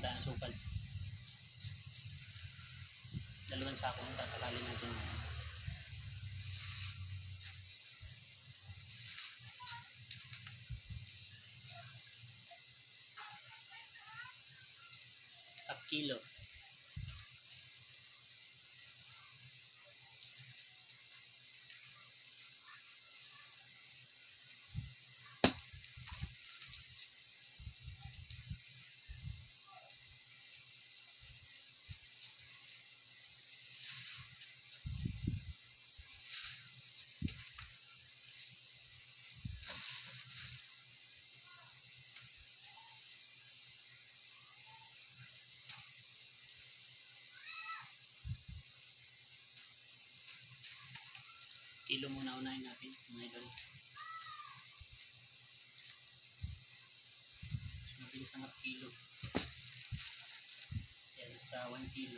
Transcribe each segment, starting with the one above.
tayo ng sukal. 2 sako ang tatakalin natin. Half kilo. Kilo muna unahin natin mga idol. Mabilis ang half kilo. Yan sa 1 kilo.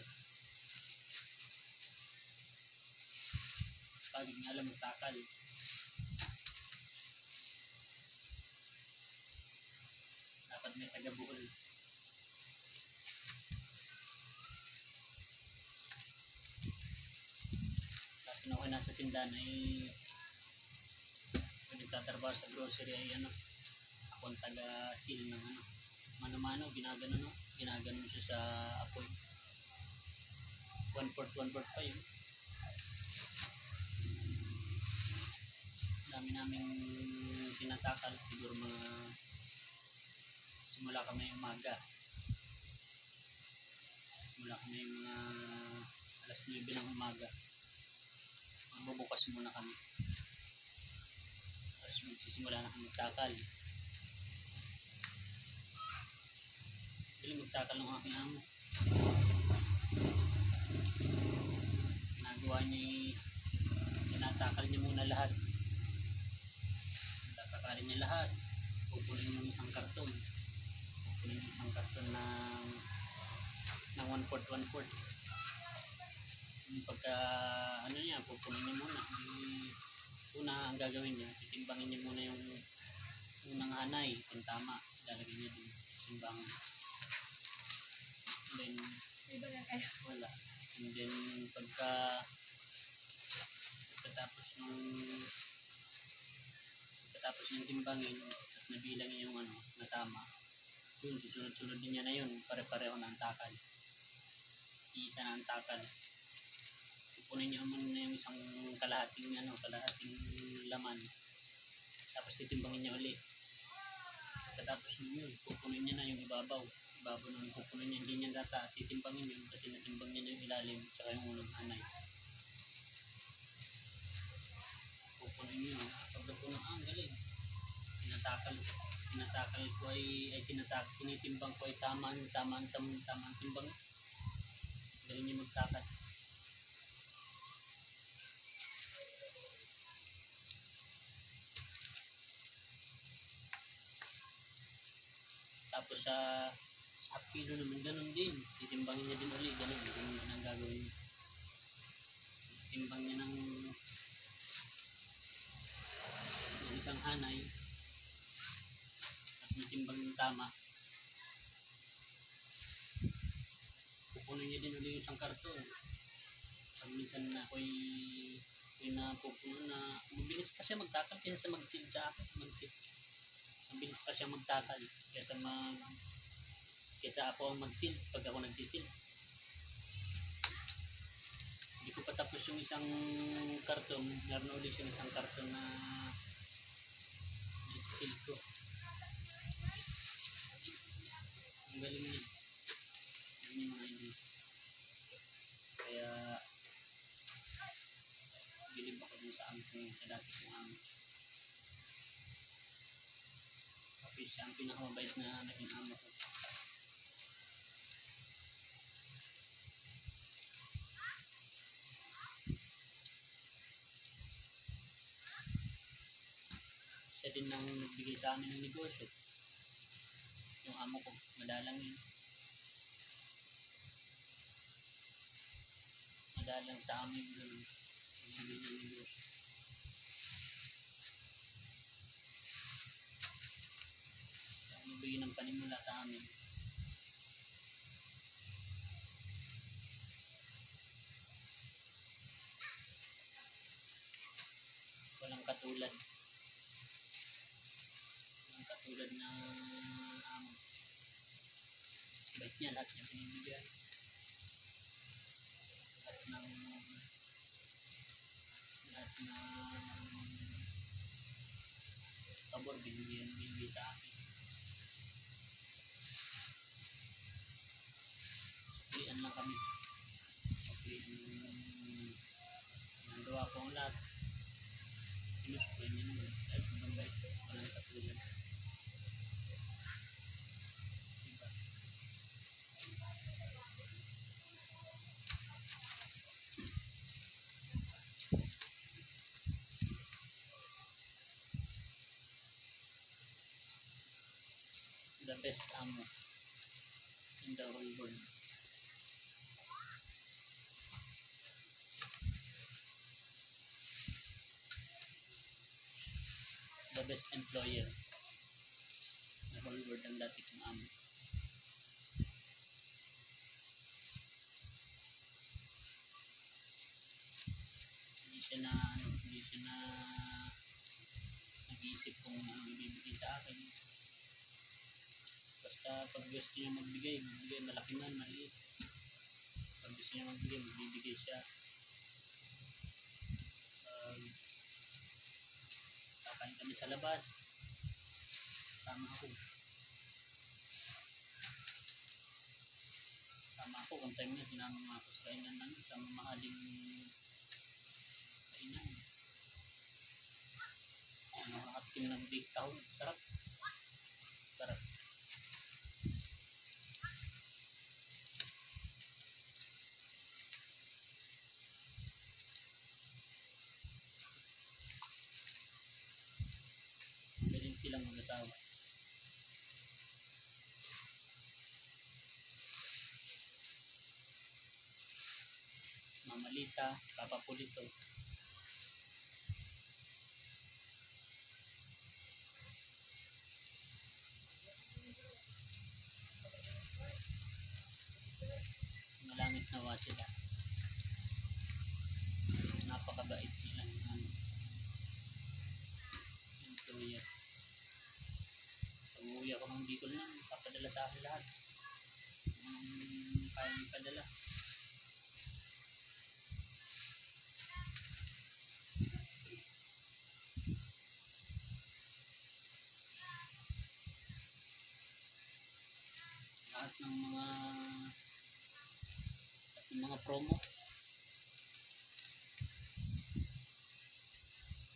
Pag nga lang magtakal. Dapat may taga-buhol. Kung ako nasa tindahan ay kung nagtatrabaho sa grocery ay ako ang taga-seal ng mano-mano, ginaganon siya sa apoy. 1/4 pa yun. Dami naming tinatakal, siguro mga simula kami umaga. Simula kami mga alas 9 ng umaga. Magbubukas muna kami. Tapos magsisimula na kami magtakal. Galing magtakal ng aking amo. Ginagawa niya, tinatakal niya muna lahat. Tatakalin niya lahat. Pupunin yung isang karton. Pupunin yung isang karton ng 1/4. Pagka niya, pupunin niya muna. Una ang gagawin niya, titimbangin niya muna yung unang hanay kung tama. Lalagay niya din timbangan. And then wala. And then pagkatapos ng timbangin at nabilang yung na tama, yun susunod-sunod din niya na yun, pare-pareho na ang takal. Iisa na ang takal. Pupunin niyo muna yung isang kalahating laman, tapos titimbangin niya ulit. Pagkatapos yun, pupunin niya na yung ibabaw nun, pupunin niya, hindi niya titimbangin yun kasi natimbang niya yung ilalim tsaka yung unang hanay. Pupunin niyo, pag napuno, galing. Tinatakal ko ay tinitimbang ko ay tamang timbang. Galing niya magtakal. Tapos sa half kilo naman, ganun din. Titimbangin niya din ulit, ganun din ang gagawin niya. Timbang niya ng isang hanay at natimbang ng tama. Pupunin niya din ulit isang karton. Pag minsan na ako'y napupuno na, mabilis pa siya magtakal kaysa sa mag-seal sa akin. Mabilis pa siya magtakal kaysa ako ang mag-seal pag ako nagsisil. Hindi ko pa tapos yung isang karton, meron ulit yung isang karton na nasisil ko. Ang galing niya. Galing niya mga hindi. Kaya bilib ako dun sa dati kong amo. Kasi siya ang pinakamabait na naging amo ko. Siya din ang nagbigay sa amin ng negosyo. Yung amo ko, madalang yun. Madalang sa amin yun. Nagbigay ng negosyo. Siya ang nagbigay ng panimula sa amin. katulad. Walang katulad na amo. Bait niya, lahat niya binibigyan. Lahat ng pabor binibigay sa akin. Suklian lang kami. Nagawa ko ang lahat. Pinusuklian niya naman. Ay, sobrang bait. Walang katulad. Diba? The best amo in the whole world. The best employer in the whole world ang dati kong amo. Hindi siya na nag-iisip kung ano ibibigay sa akin. Basta pag gusto niya magbigay, malaki man, maliit. Pag gusto niya magbigay, magbibigay siya. Kakain kami sa labas. Sama ako kung time na sinama mga ako sa kainan namin sa mamahaling kainan. Nakakatim ng big town. Sarap. Galing silang mag-asawa. Mama Lita, Papa Pulito. Malangit nawa sila. Napakabait nilang employer. Pag uwi ako ng Bicol na, papadala sa akin lahat. Kaya ipadala. Lahat ng mga promo.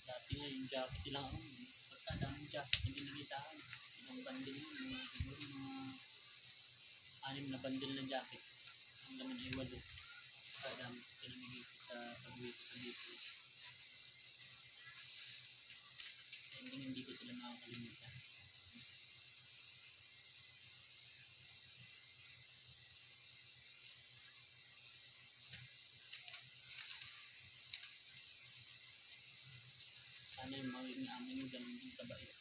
Dati nga yung jacket lang ako. Pagkadaming jacket na binigay sa akin. Ilang bundle yun. Siguro mga 6 na bundle na jacket. Ang laman ay 8. Pagkadaming pinamigay ko sa pag-uwi ko sa dito. Hindi ko sila makakalimutan. Sana yung magiging amin yung ganun din kabait.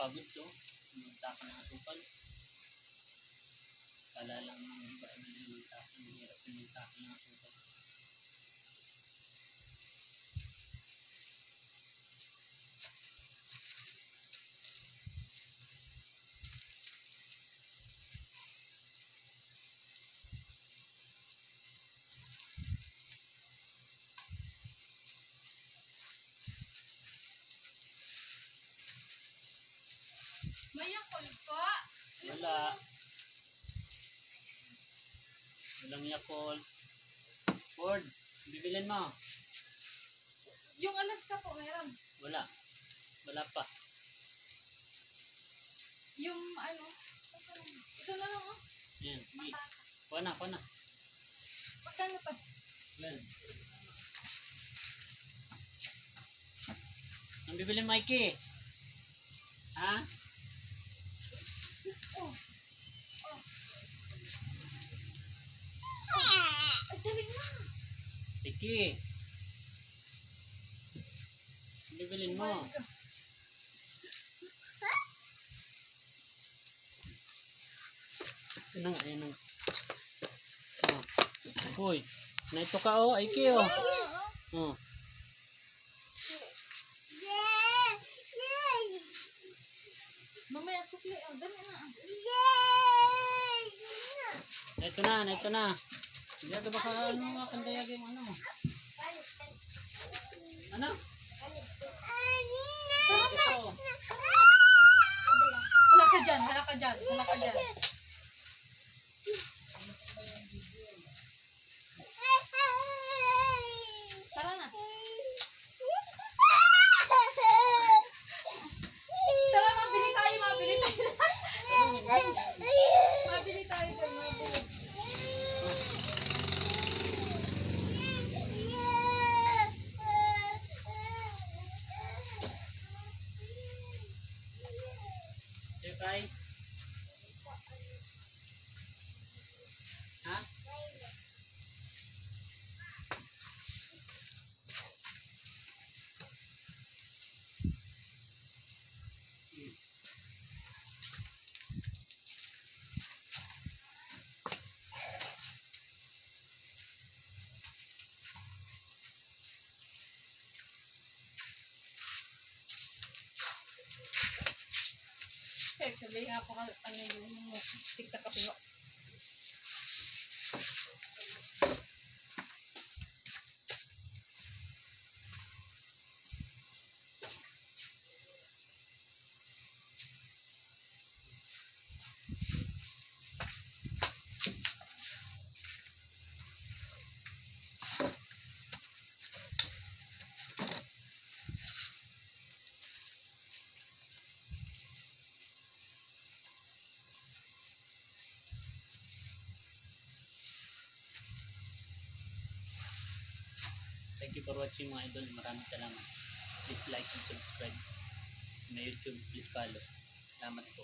Pagod to. Magtaka ng asukal. Kala lang ng iba ay mali magtaka. Mahirap yung magtaka ng asukal. May Yakult po. Wala. Walang Yakult. Ford, bibilin mo. Yung Alaska po, meron. Wala. Wala pa. Yung ano, ito na lang oh. Yan. Sige. Kuha na, kuha na. Magkano pa? Yan. Ang bibilin mo, Mikey? Ha? Oh. Oh. Ay, daling na. Mikey. Ang bibilin mo. Oh my God. Yan na nga, yan na nga. Oh. Uy, naito ka oh, Mikey oh. Oh. Mamaya sukli, oh, dali na. Naito na. Hindi ka baka ano, kandayag yung ano. Ano? Ito. Hala ka dyan, hala ka dyan, hala ka dyan. Tara na. Tara, mabili tayo, mabili tayo. Mabili tayo dyan, mabili. Okay guys. Ha? Okay, sabihin nga po ano yung stick na kape mo. Thank you for watching mga idol. Maraming salamat. Please like and subscribe. My YouTube, please follow. Salamat po.